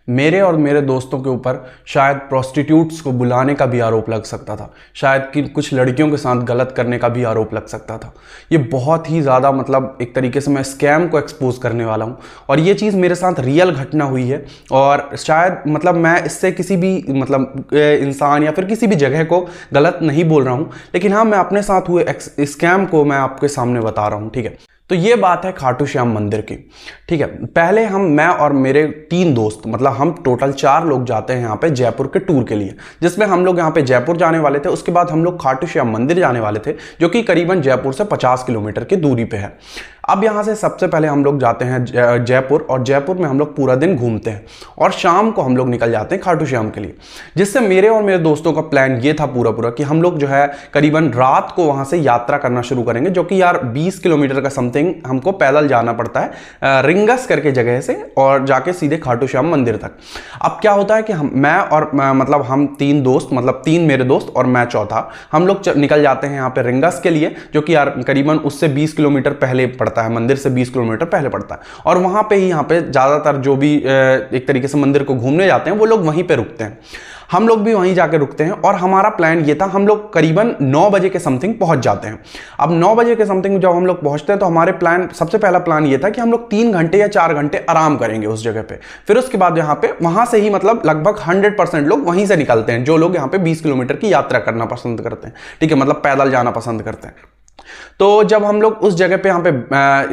मेरे और मेरे दोस्तों के ऊपर शायद प्रोस्टिट्यूट्स को बुलाने का भी आरोप लग सकता था, शायद कि कुछ लड़कियों के साथ गलत करने का भी आरोप लग सकता था। ये बहुत ही ज़्यादा मतलब एक तरीके से मैं स्कैम को एक्सपोज करने वाला हूँ और ये चीज़ मेरे साथ रियल घटना हुई है। और शायद मतलब मैं इससे किसी भी मतलब इंसान या फिर किसी भी जगह को गलत नहीं बोल रहा हूँ, लेकिन हाँ, मैं अपने साथ हुए स्कैम को मैं आपके सामने बता रहा हूँ। ठीक है, तो ये बात है खाटू श्याम मंदिर की। ठीक है, पहले मैं और मेरे 3 दोस्त मतलब हम टोटल 4 लोग जाते हैं यहाँ पे जयपुर के टूर के लिए, जिसमें हम लोग यहाँ पे जयपुर जाने वाले थे। उसके बाद हम लोग खाटू श्याम मंदिर जाने वाले थे, जो कि करीबन जयपुर से 50 किलोमीटर की दूरी पे है। अब यहाँ से सबसे पहले हम लोग जाते हैं जयपुर, और जयपुर में हम लोग पूरा दिन घूमते हैं और शाम को हम लोग निकल जाते हैं खाटू श्याम के लिए। जिससे मेरे और मेरे दोस्तों का प्लान ये था पूरा कि हम लोग जो है करीबन रात को वहाँ से यात्रा करना शुरू करेंगे, जो कि यार 20 किलोमीटर का समथिंग हमको पैदल जाना पड़ता है रिंगस करके जगह से, और जाके सीधे खाटू श्याम मंदिर तक। अब क्या होता है कि मैं और मतलब हम 3 दोस्त, मतलब 3 मेरे दोस्त और मैं चौथा, हम लोग निकल जाते हैं यहाँ पे रिंगस के लिए, जो कि यार करीबन उससे 20 किलोमीटर पहले पड़ता है, मंदिर से 20 किलोमीटर पहले पड़ता है। और वहां पे ही यहाँ पे ज्यादातर जो भी एक तरीके से मंदिर को घूमने जाते हैं वो लोग वहीं पे रुकते हैं। हम लोग भी वहीं जाके रुकते हैं और हमारा प्लान ये था, हम लोग करीबन 9 बजे के समथिंग पहुंच जाते हैं। अब 9 बजे के समथिंग जब हम लोग पहुंचते हैं तो हमारे प्लान, सबसे पहला प्लान ये था कि हम लोग 3 घंटे या 4 घंटे आराम करेंगे उस जगह पे। फिर उसके बाद यहाँ पे वहां से ही मतलब लगभग 100% लोग वहीं से निकलते हैं, जो लोग यहाँ पे 20 किलोमीटर की यात्रा करना पसंद करते हैं। ठीक है, मतलब पैदल जाना पसंद करते हैं। तो जब हम लोग उस जगह पे यहाँ पे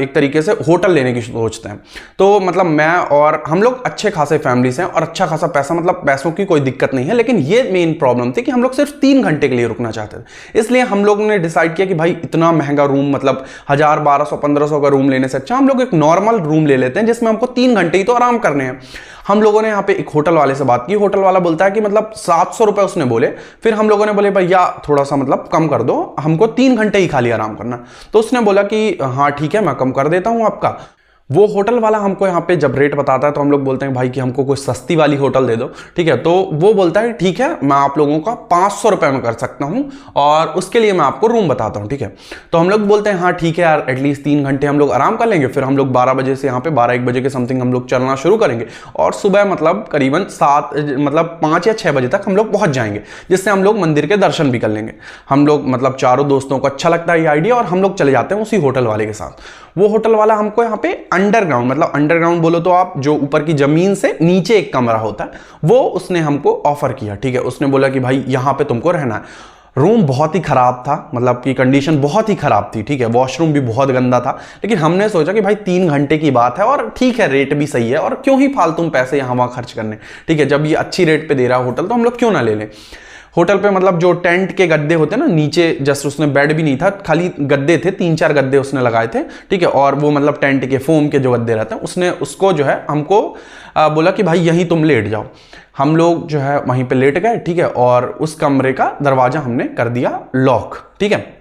एक तरीके से होटल लेने की सोचते हैं, तो मतलब मैं और हम लोग अच्छे खासे फैमिली से हैं और अच्छा खासा पैसा, मतलब पैसों की कोई दिक्कत नहीं है, लेकिन ये मेन प्रॉब्लम थी कि हम लोग सिर्फ 3 घंटे के लिए रुकना चाहते थे। इसलिए हम लोग ने डिसाइड किया कि भाई इतना महंगा रूम, मतलब 1000, 1200, 1500 का रूम लेने से अच्छा हम लोग एक नॉर्मल रूम ले लेते हैं, जिसमें हमको 3 घंटे ही तो आराम करने हैं। हम लोगों ने यहाँ पे एक होटल वाले से बात की, होटल वाला बोलता है कि मतलब 700 रुपए उसने बोले। फिर हम लोगों ने बोले भैया थोड़ा सा मतलब कम कर दो, हमको 3 घंटे ही खाली आराम करना। तो उसने बोला कि हाँ ठीक है, मैं कम कर देता हूँ आपका। वो होटल वाला हमको यहाँ पे जब रेट बताता है तो हम लोग बोलते हैं भाई कि हमको कोई सस्ती वाली होटल दे दो। ठीक है, तो वो बोलता है ठीक है, मैं आप लोगों का 500 रुपए में कर सकता हूँ और उसके लिए मैं आपको रूम बताता हूँ। ठीक है, तो हम लोग बोलते हैं हाँ ठीक है यार, एटलीस्ट 3 घंटे हम लोग आराम कर लेंगे। फिर हम लोग 12 बजे से यहाँ पे 12-1 बजे के समथिंग हम लोग चलना शुरू करेंगे और सुबह मतलब करीबन 5 या 6 बजे तक हम लोग पहुंच जाएंगे, जिससे हम लोग मंदिर के दर्शन भी कर लेंगे। हम लोग मतलब चारों दोस्तों को अच्छा लगता है ये आइडिया और हम लोग चले जाते हैं उसी होटल वाले के साथ। वो होटल वाला हमको यहाँ पे अंडरग्राउंड, मतलब अंडरग्राउंड बोलो तो आप जो ऊपर की जमीन से नीचे एक कमरा होता है, वो उसने हमको ऑफर किया। ठीक है, उसने बोला कि भाई यहाँ पे तुमको रहना है। रूम बहुत ही खराब था, मतलब की कंडीशन बहुत ही खराब थी। ठीक है, वॉशरूम भी बहुत गंदा था, लेकिन हमने सोचा कि भाई 3 घंटे की बात है और ठीक है, रेट भी सही है और क्यों ही फालतू पैसे यहाँ वहाँ खर्च करने। ठीक है, जब ये अच्छी रेट पे दे रहा है होटल तो हम लोग क्यों ना ले लें। होटल पे मतलब जो टेंट के गद्दे होते हैं ना नीचे, जस्ट उसने बेड भी नहीं था, खाली गद्दे थे, 3-4 गद्दे उसने लगाए थे। ठीक है, और वो मतलब टेंट के फोम के जो गद्दे रहते हैं, उसने उसको जो है हमको बोला कि भाई यहीं तुम लेट जाओ। हम लोग जो है वहीं पे लेट गए। ठीक है, और उस कमरे का दरवाजा हमने कर दिया लॉक। ठीक है,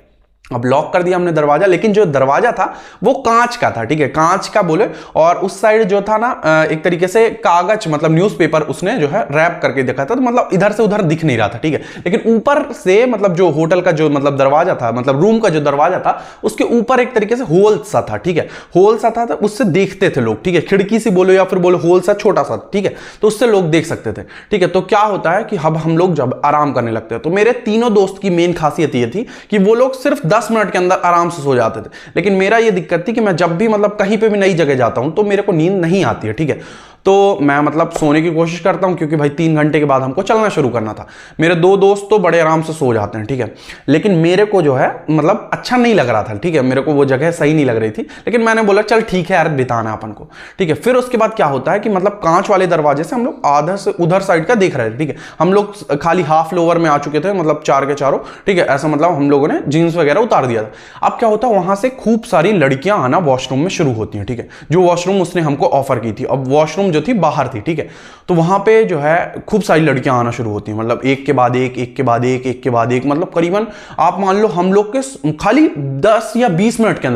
अब लॉक कर दिया हमने दरवाजा, लेकिन जो दरवाजा था वो कांच का था। ठीक है, कांच का बोले, और उस साइड जो था ना एक तरीके से कागज, मतलब न्यूज़पेपर उसने जो है रैप करके देखा था, तो मतलब इधर से उधर दिख नहीं रहा था। ठीक है, लेकिन ऊपर से मतलब जो होटल का जो मतलब दरवाजा था, मतलब रूम का जो दरवाजा था, उसके ऊपर एक तरीके से होल सा था। ठीक है, होल सा था, तो उससे देखते थे लोग। ठीक है, खिड़की से बोलो या फिर बोलो होल सा छोटा सा। ठीक है, तो उससे लोग देख सकते थे। ठीक है, तो क्या होता है कि अब हम लोग जब आराम करने लगते हैं तो मेरे तीनों दोस्त की मेन खासियत ये थी कि वो लोग सिर्फ 10 मिनट के अंदर आराम से सो जाते थे। लेकिन मेरा ये दिक्कत थी कि मैं जब भी मतलब कहीं पे भी नई जगह जाता हूं तो मेरे को नींद नहीं आती है। ठीक है, तो मैं मतलब सोने की कोशिश करता हूं, क्योंकि भाई 3 घंटे के बाद हमको चलना शुरू करना था। मेरे 2 दोस्त तो बड़े आराम से सो जाते हैं। ठीक है, लेकिन मेरे को जो है मतलब अच्छा नहीं लग रहा था। ठीक है, मेरे को वो जगह सही नहीं लग रही थी, लेकिन मैंने बोला चल ठीक है यार, बिताना अपन को। ठीक है, फिर उसके बाद क्या होता है कि मतलब कांच वाले दरवाजे से हम लोग आधा से उधर साइड का देख रहे थे। ठीक है, हम लोग खाली हाफ लोअर में आ चुके थे, मतलब 4 के चारों। ठीक है, ऐसा मतलब हम लोगों ने जीन्स वगैरह उतार दिया था। अब क्या होता है, वहां से खूब सारी लड़कियां आना वॉशरूम में शुरू होती हैं। ठीक है, जो वॉशरूम उसने हमको ऑफर की थी, अब वॉशरूम जो थी बाहर थी। ठीक है, तो वहां पे जो है खूब सारी लड़कियां आना शुरू होती हैं, मतलब एक के बाद एक, एक के बाद एक, एक के बाद एक, मतलब करीबन आप मान लो हम लोग के खाली 10 या 20 मिनट के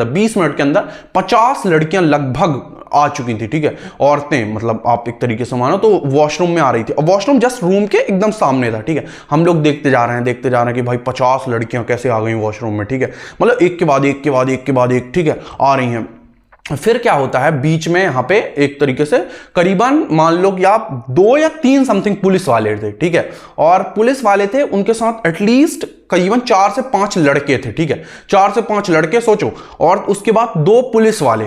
अंदर 50 लड़कियां लगभग आ चुकी थी। ठीक है, औरतें, मतलब आप एक तरीके से मानो तो वॉशरूम में आ रही थी, और वॉशरूम जस्ट रूम के एकदम सामने था। ठीक है, हम लोग देखते जा रहे हैं कि भाई 50 लड़कियां कैसे आ गई वॉशरूम में। ठीक है, मतलब एक के बाद एक के बाद एक के बाद एक, ठीक है, आ रही हैं। फिर क्या होता है बीच में यहां पे एक तरीके से करीबन मान लो कि आप 2 या 3 समथिंग पुलिस वाले थे, ठीक है। और पुलिस वाले थे, उनके साथ एटलीस्ट करीबन 4 से 5 लड़के थे, ठीक है। 4 से 5 लड़के सोचो, और उसके बाद 2 पुलिस वाले,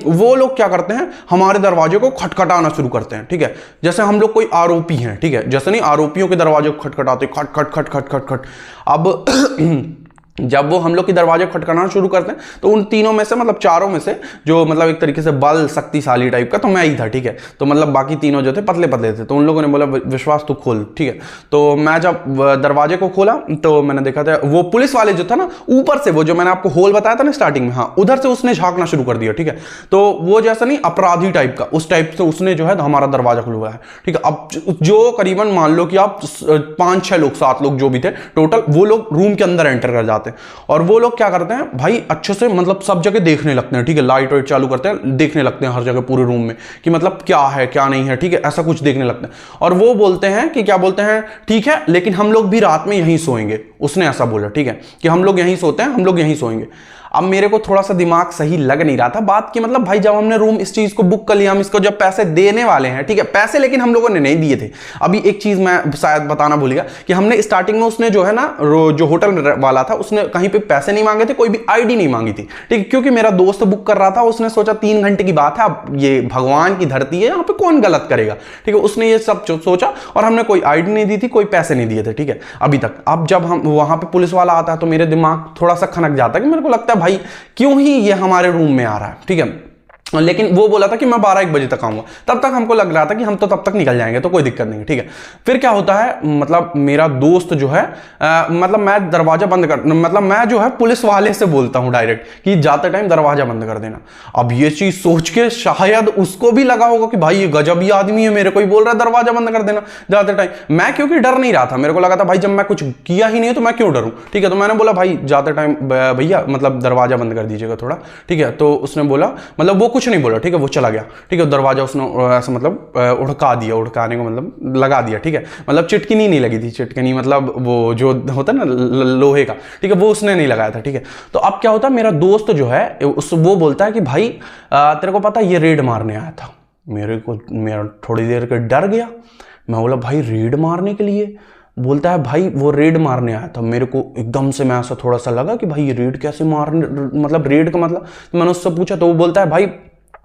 वो लोग क्या करते हैं, हमारे दरवाजे को खटखटाना शुरू करते हैं, ठीक है। जैसे हम लोग कोई आरोपी हैं, ठीक है, जैसे नहीं आरोपियों के दरवाजे को खटखटाते, खट खट खट खट खट खट। अब जब वो हम लोग की दरवाजे खटखटाना शुरू करते हैं तो उन तीनों में से, मतलब चारों में से, जो मतलब एक तरीके से बल शक्तिशाली टाइप का तो मैं ही था, ठीक है। तो मतलब बाकी तीनों जो थे पतले पतले थे, तो उन लोगों ने बोला विश्वास तू खोल, ठीक है। तो मैं जब दरवाजे को खोला तो मैंने देखा था वो पुलिस वाले जो था ना, ऊपर से वो जो मैंने आपको होल बताया था ना स्टार्टिंग में, हाँ, उधर से उसने झांकना शुरू कर दिया, ठीक है। तो वो जैसा नहीं अपराधी टाइप का, उस टाइप से उसने जो है हमारा दरवाजा खुलवाया, ठीक है। अब जो करीबन मान लो कि आप 5-6 लोग 7 लोग जो भी थे टोटल, वो लोग रूम के अंदर एंटर कर जाते हैं, और वो लोग क्या करते हैं भाई, अच्छे से मतलब सब जगह देखने लगते हैं, ठीक है। लाइट वाइट चालू करते हैं, देखने लगते हैं हर जगह पूरे रूम में कि मतलब क्या है क्या नहीं है, ठीक है, ऐसा कुछ देखने लगते हैं। और वो बोलते हैं कि क्या बोलते हैं, ठीक है लेकिन हम लोग भी रात में यहीं सोएंगे, उसने ऐसा बोला, ठीक है, कि हम लोग यहीं सोते हैं, हम लोग यहीं सोएंगे। अब मेरे को थोड़ा सा दिमाग सही लग नहीं रहा था बात की, मतलब भाई जब हमने रूम इस चीज को बुक कर लिया, हम इसको जब पैसे देने वाले हैं, ठीक है, पैसे लेकिन हम लोगों ने नहीं दिए थे। अभी एक चीज मैं शायद बताना भूल गया कि हमने स्टार्टिंग में, उसने जो है ना, जो होटल वाला था, उसने कहीं पे पैसे नहीं मांगे थे, कोई भी आईडी नहीं मांगी थी, ठीक है, क्योंकि मेरा दोस्त बुक कर रहा था, उसने सोचा 3 घंटे की बात है, अब ये भगवान की धरती है, यहाँ पे कौन गलत करेगा, ठीक है, उसने ये सब सोचा, और हमने कोई आईडी नहीं दी थी, कोई पैसे नहीं दिए थे, ठीक है, अभी तक। अब जब हम वहां पे पुलिस वाला आता है तो मेरे दिमाग थोड़ा सा खनक जाता है कि मेरे को लगता है भाई क्यों ही ये हमारे रूम में आ रहा है, ठीक है। लेकिन वो बोला था कि मैं 12-1 बजे तक आऊंगा, तब तक हमको लग रहा था कि हम तो तब तक निकल जाएंगे, तो कोई दिक्कत नहीं है, ठीक है। फिर क्या होता है, मतलब मेरा दोस्त जो है मतलब मैं दरवाजा बंद कर, मतलब मैं जो है पुलिस वाले से बोलता हूं डायरेक्ट कि जाते टाइम दरवाजा बंद कर देना। अब ये चीज सोच के शायद उसको भी लगा होगा कि भाई ये गजब ही आदमी है, मेरे को ही बोल रहा है दरवाजा बंद कर देना जाते टाइम। मैं क्योंकि डर नहीं रहा था, मेरे को लगा था भाई जब मैं कुछ किया ही नहीं है तो मैं क्यों डरूं, ठीक है। तो मैंने बोला भाई जाते टाइम भैया मतलब दरवाजा बंद कर दीजिएगा थोड़ा, ठीक है। तो उसने बोला, मतलब वो कुछ नहीं बोला, ठीक है, वो चला गया, ठीक है। दरवाजा उसने ऐसा मतलब उड़का दिया, उड़काने को मतलब लगा दिया, ठीक है, मतलब चिटकनी नहीं लगी थी, चिटकनी मतलब वो जो होता है ना लोहे का, ठीक है, वो उसने नहीं लगाया था, ठीक है। तो अब क्या होता है, मेरा दोस्त जो है वो बोलता है कि भाई तेरे को पता ये रेड मारने आया था। मेरा थोड़ी देर के डर गया, मैं बोला भाई रेड मारने के लिए? बोलता है भाई वो रेड मारने आया था। मेरे को एकदम से मैं ऐसा थोड़ा सा लगा कि भाई ये रेड कैसे मारने, मतलब रेड का मतलब, तो मैंने उससे पूछा तो वो बोलता है भाई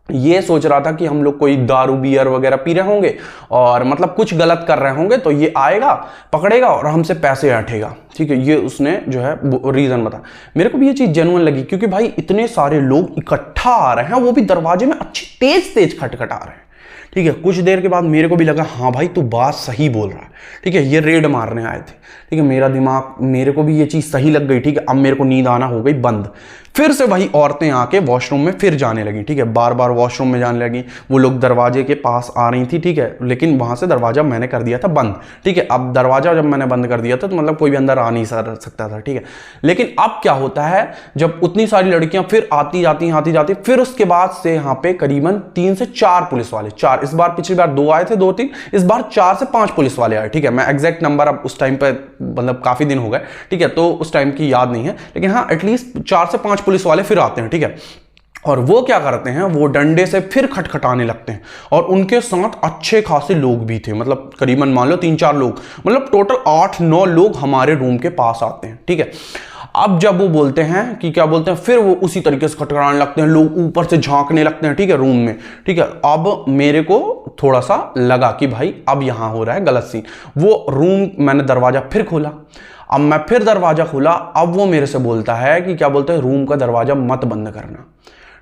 ये सोच रहा था कि हम लोग कोई दारू बियर वगैरह पी रहे होंगे और मतलब कुछ गलत कर रहे होंगे, तो ये आएगा पकड़ेगा और हमसे पैसे ऐंठेगा, ठीक है। ये उसने जो है रीजन बता। मेरे को भी ये चीज जेन्युइन लगी, क्योंकि भाई इतने सारे लोग इकट्ठा आ रहे हैं, वो भी दरवाजे में अच्छी तेज तेज खटखटा रहे हैं, ठीक है। कुछ देर के बाद मेरे को भी लगा हाँ भाई तू बात सही बोल रहा है, ठीक है, ये रेड मारने आए थे, ठीक है। मेरा दिमाग, मेरे को भी ये चीज सही लग गई, ठीक है। अब मेरे को नींद आना हो गई बंद। फिर से वही औरतें आके वॉशरूम में फिर जाने लगी, ठीक है, बार बार वॉशरूम में जाने लगी। वो लोग दरवाजे के पास आ रही थी, ठीक है, लेकिन वहां से दरवाजा मैंने कर दिया था बंद, ठीक है। अब दरवाजा जब मैंने बंद कर दिया था तो मतलब कोई भी अंदर आ नहीं सकता था, ठीक है। लेकिन अब क्या होता है, जब उतनी सारी लड़कियां फिर आती जाती, फिर उसके बाद से यहाँ पे करीबन 3 से 4 पुलिस वाले, 4 इस बार, पिछली बार 2 आए थे, 2-3, इस बार 4 से 5 पुलिस वाले आए, ठीक है। मैं एग्जैक्ट नंबर अब उस टाइम पे मतलब काफी दिन हो गए, ठीक है, तो उस टाइम की याद नहीं है, लेकिन हाँ एटलीस्ट 4 से 5 पुलिस वाले फिर आते हैं, ठीक है। और वो क्या करते हैं, वो डंडे से फिर खटखटाने लगते हैं, और उनके साथ अच्छे खासे लोग भी थे, मतलब करीबन मान लो 3-4 लोग, मतलब टोटल 8-9 लोग हमारे रूम के पास आते हैं, ठीक है। अब जब वो बोलते हैं कि क्या बोलते हैं, फिर वो उसी तरीके से खटखटाने लगते हैं, लोग ऊपर से झांकने लगते हैं, ठीक है, रूम में, ठीक है। अब मेरे को थोड़ा सा लगा कि भाई अब यहां हो रहा है गलत सीन। वो रूम, मैंने दरवाजा फिर खोला, अब मैं फिर दरवाजा खोला, अब वो मेरे से बोलता है कि क्या बोलते हैं, रूम का दरवाजा मत बंद करना,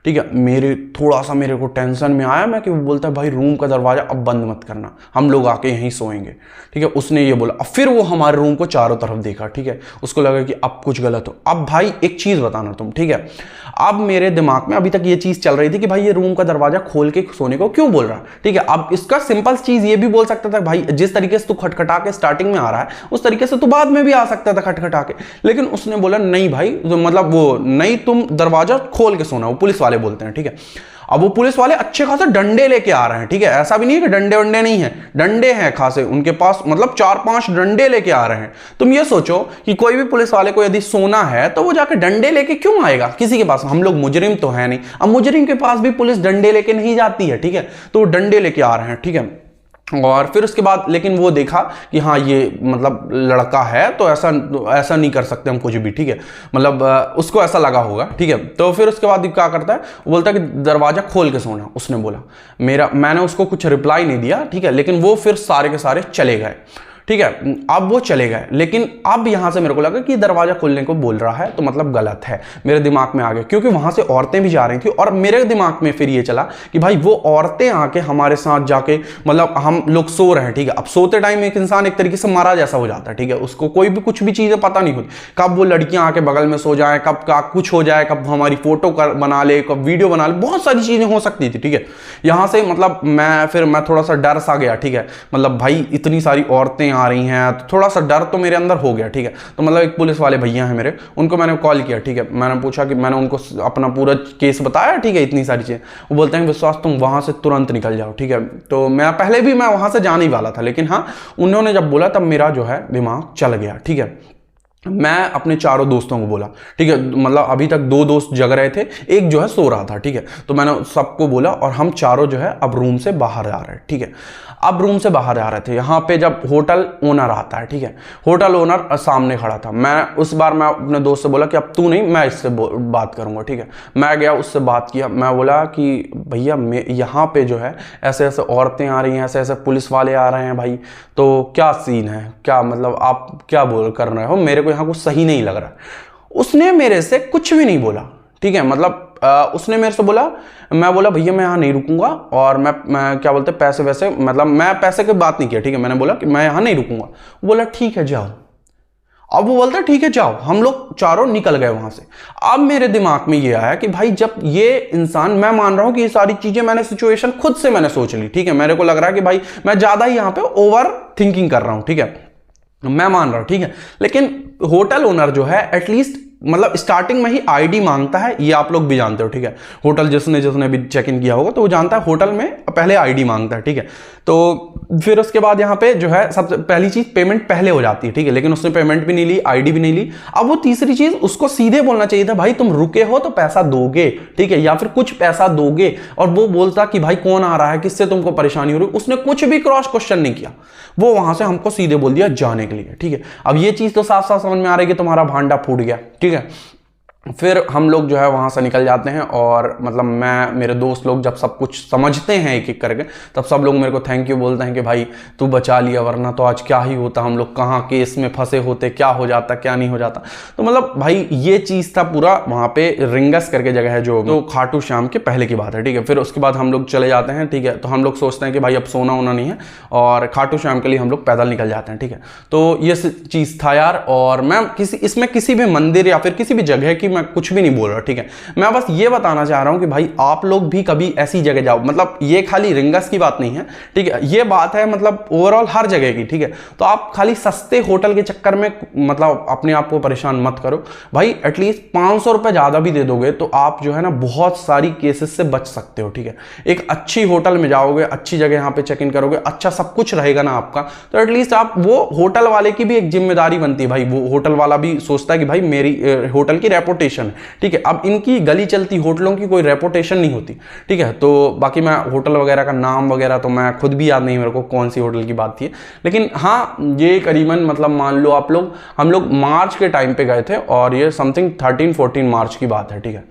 ठीक है। थोड़ा सा मेरे को टेंशन में आया मैं कि वो बोलता है भाई रूम का दरवाजा अब बंद मत करना, हम लोग आके यहीं सोएंगे, ठीक है, उसने ये बोला। अब फिर वो हमारे रूम को चारों तरफ देखा, ठीक है, उसको लगा कि अब कुछ गलत हो। अब भाई एक चीज बताना तुम, ठीक है, अब मेरे दिमाग में अभी तक ये चीज चल रही थी कि भाई ये रूम का दरवाजा खोल के सोने को क्यों बोल रहा है, ठीक है। अब इसका सिंपल चीज ये भी बोल सकता था भाई जिस तरीके से तू खटखटा के स्टार्टिंग में आ रहा है उस तरीके से तू बाद में भी आ सकता था खटखटा के, लेकिन उसने बोला नहीं भाई, मतलब वो नहीं, तुम दरवाजा खोल के सोना, वो पुलिस वाले बोलते हैं, ठीक है। अब वो पुलिस वाले अच्छे खासे डंडे लेके आ रहे हैं, ठीक है, ऐसा भी नहीं है कि डंडे वंडे नहीं है, डंडे हैं खासे उनके पास, मतलब 4-5 डंडे लेके आ रहे हैं। तुम ये सोचो कि कोई भी पुलिस वाले को यदि सोना है तो वो जाके डंडे लेके क्यों आएगा किसी के पास? हम लोग मुजरिम तो है नहीं, अब मुजरिम के पास भी पुलिस डंडे लेके नहीं जाती है, ठीक है, तो वो डंडे लेके आ रहे हैं, ठीक है। और फिर उसके बाद लेकिन वो देखा कि हाँ ये मतलब लड़का है तो ऐसा नहीं कर सकते हम कुछ भी, ठीक है, मतलब उसको ऐसा लगा होगा, ठीक है। तो फिर उसके बाद क्या करता है, वो बोलता है कि दरवाजा खोल के सोना, उसने बोला। मैंने उसको कुछ रिप्लाई नहीं दिया, ठीक है, लेकिन वो फिर सारे के सारे चले गए, ठीक है। अब वो चले गए, लेकिन अब यहां से मेरे को लगा कि दरवाजा खोलने को बोल रहा है तो मतलब गलत है, मेरे दिमाग में आ गया, क्योंकि वहां से औरतें भी जा रही थी और मेरे दिमाग में फिर ये चला कि भाई वो औरतें आके हमारे साथ जाके, मतलब हम लोग सो रहे हैं, ठीक है, अब सोते टाइम एक इंसान एक तरीके से मारा जैसा हो जाता है, ठीक है, उसको कोई भी कुछ भी चीजें पता नहीं होती, कब वो लड़कियां आके बगल में सो जाए, कब का कुछ हो जाए, कब हमारी फोटो बना ले, कब वीडियो बना ले, बहुत सारी चीजें हो सकती थी, ठीक है। यहां से मतलब मैं थोड़ा सा डर सा गया, ठीक है, मतलब भाई इतनी सारी औरतें आ रही हैं तो थोड़ा सा डर तो मेरे अंदर हो गया, ठीक है। तो मतलब एक पुलिस वाले भैया हैं मेरे, उनको मैंने कॉल किया, ठीक है, मैंने पूछा कि मैंने उनको अपना पूरा केस बताया, ठीक है, इतनी सारी चीजें। वो बोलते हैं विश्वास तुम वहां से तुरंत निकल जाओ, ठीक है। तो मैं पहले भी मैं वहां से जाने ही वाला था, लेकिन हाँ उन्होंने जब बोला तब मेरा जो है दिमाग चल गया, ठीक है। मैं अपने चारों दोस्तों को बोला, ठीक है, मतलब अभी तक 2 दोस्त जग रहे थे, एक जो है सो रहा था, ठीक है। तो मैंने सबको बोला और हम चारों जो है अब रूम से बाहर आ रहे हैं, ठीक है। अब रूम से बाहर आ रहे थे, यहाँ पे जब होटल ओनर आता है, ठीक है, होटल ओनर सामने खड़ा था। मैं उस बार मैं अपने दोस्त से बोला कि अब तू नहीं, मैं इससे बात करूंगा, ठीक है। मैं गया उससे बात किया, मैं बोला कि भैया यहाँ पे जो है ऐसे ऐसे औरतें आ रही हैं, ऐसे ऐसे पुलिस वाले आ रहे हैं भाई, तो क्या सीन है, क्या मतलब आप क्या कर रहे हो, मेरे को यहाँ कुछ सही नहीं लग रहा। उसने मेरे से कुछ भी नहीं बोला, ठीक है, मतलब उसने मेरे से बोला, मैं बोला भैया मैं यहाँ नहीं रुकूंगा, और मैं क्या बोलते पैसे वैसे, मतलब मैं पैसे की बात नहीं किया, ठीक है, मैंने बोला कि मैं यहाँ नहीं रुकूंगा। बोला ठीक है जाओ। अब वो बोलता ठीक है जाओ, हम लोग चारों निकल गए वहां से। अब मेरे दिमाग में ये आया कि भाई जब ये इंसान, मैं मान रहा हूं कि ये सारी चीजें मैंने सिचुएशन खुद से मैंने सोच ली, ठीक है, मेरे को लग रहा है कि भाई मैं ज्यादा ही यहाँ पे ओवर थिंकिंग कर रहा हूं, ठीक है, मैं मान रहा हूं, ठीक है। लेकिन होटल ओनर जो है एटलीस्ट मतलब स्टार्टिंग में ही आईडी मांगता है, ये आप लोग भी जानते हो, ठीक है, होटल जिसने भी चेक इन किया होगा तो वो जानता है होटल में पहले आईडी मांगता है, ठीक है। तो फिर उसके बाद यहाँ पे जो है सबसे पहली चीज पेमेंट पहले हो जाती है, ठीक है, लेकिन उसने पेमेंट भी नहीं ली, आईडी भी नहीं ली। अब वो तीसरी चीज उसको सीधे बोलना चाहिए था, भाई तुम रुके हो तो पैसा दोगे, ठीक है, या फिर कुछ पैसा दोगे, और वो बोलता कि भाई कौन आ रहा है, किससे तुमको परेशानी हो रही है। उसने कुछ भी क्रॉस क्वेश्चन नहीं किया, वो वहां से हमको सीधे बोल दिया जाने के लिए, ठीक है। अब ये चीज तो साफ साफ समझ में आ रही है कि तुम्हारा भांडा फूट गया, ठीक है। फिर हम लोग जो है वहां से निकल जाते हैं, और मतलब मेरे दोस्त लोग जब सब कुछ समझते हैं एक एक करके, तब सब लोग मेरे को थैंक यू बोलते हैं कि भाई तू बचा लिया, वरना तो आज क्या ही होता, हम लोग कहाँ केस में फंसे होते, क्या हो जाता क्या नहीं हो जाता। तो मतलब भाई ये चीज था पूरा वहां पे। रिंगस करके जगह है जो, तो खाटू श्याम के पहले की बात है, ठीक है। फिर उसके बाद हम लोग चले जाते हैं, ठीक है, तो हम लोग सोचते हैं कि भाई अब सोना होना नहीं है, और खाटू श्याम के लिए हम लोग पैदल निकल जाते हैं, ठीक है। तो ये चीज था यार, और मैं इसमें किसी भी मंदिर या फिर किसी भी जगह की मैं कुछ भी नहीं बोल रहा, ठीक है। मैं बस ये बताना चाह रहा हूं कि भाई आप लोग भी कभी ऐसी जगह जाओ, मतलब ये खाली रिंगस की बात नहीं है, ठीक है, ये बात है मतलब ओवरऑल हर जगह की, ठीक है। तो आप खाली सस्ते होटल के चक्कर में मतलब अपने आप को परेशान मत करो भाई, एटलीस्ट 500 रुपए ज्यादा भी दे दोगे तो आप जो है ना बहुत सारी केसेस से बच सकते हो, ठीक है। एक अच्छी होटल में जाओगे, अच्छी जगह यहाँ पे चेक इन करोगे, अच्छा सब कुछ रहेगा ना आपका, तो एटलीस्ट आप, वो होटल वाले की भी एक जिम्मेदारी बनती है भाई, वो होटल वाला भी सोचता है कि भाई मेरी होटल की रेपुटेशन, ठीक है। अब इनकी गली चलती होटलों की कोई रेपुटेशन नहीं होती, ठीक है। तो बाकी मैं होटल वगैरह का नाम वगैरह तो मैं खुद भी याद नहीं मेरे को कौन सी होटल की बात थी, लेकिन हाँ ये करीबन मतलब मान लो आप लोग, हम लोग मार्च के टाइम पे गए थे, और ये समथिंग 13-14 मार्च की बात है, ठीक है।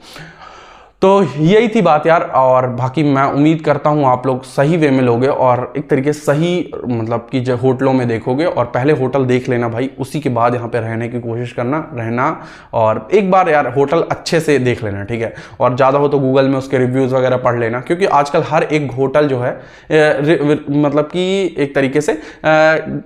तो यही थी बात यार, और बाकी मैं उम्मीद करता हूँ आप लोग सही वे में लोगे और एक तरीके से सही मतलब कि जो होटलों में देखोगे, और पहले होटल देख लेना भाई, उसी के बाद यहाँ पे रहने की कोशिश करना, रहना, और एक बार यार होटल अच्छे से देख लेना, ठीक है। और ज़्यादा हो तो गूगल में उसके रिव्यूज़ वगैरह पढ़ लेना, क्योंकि आजकल हर एक होटल जो है मतलब कि एक तरीके से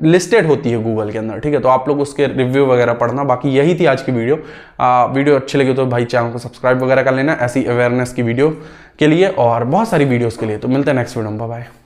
लिस्टेड होती है गूगल के अंदर, ठीक है। तो आप लोग उसके रिव्यू वगैरह पढ़ना। बाकी यही थी आज की वीडियो अच्छी लगी तो भाई चैनल को सब्सक्राइब वगैरह कर लेना ऐसी अवेयरनेस की वीडियो के लिए और बहुत सारी वीडियोस के लिए। तो मिलते हैं नेक्स्ट वीडियो में, बाय बाय।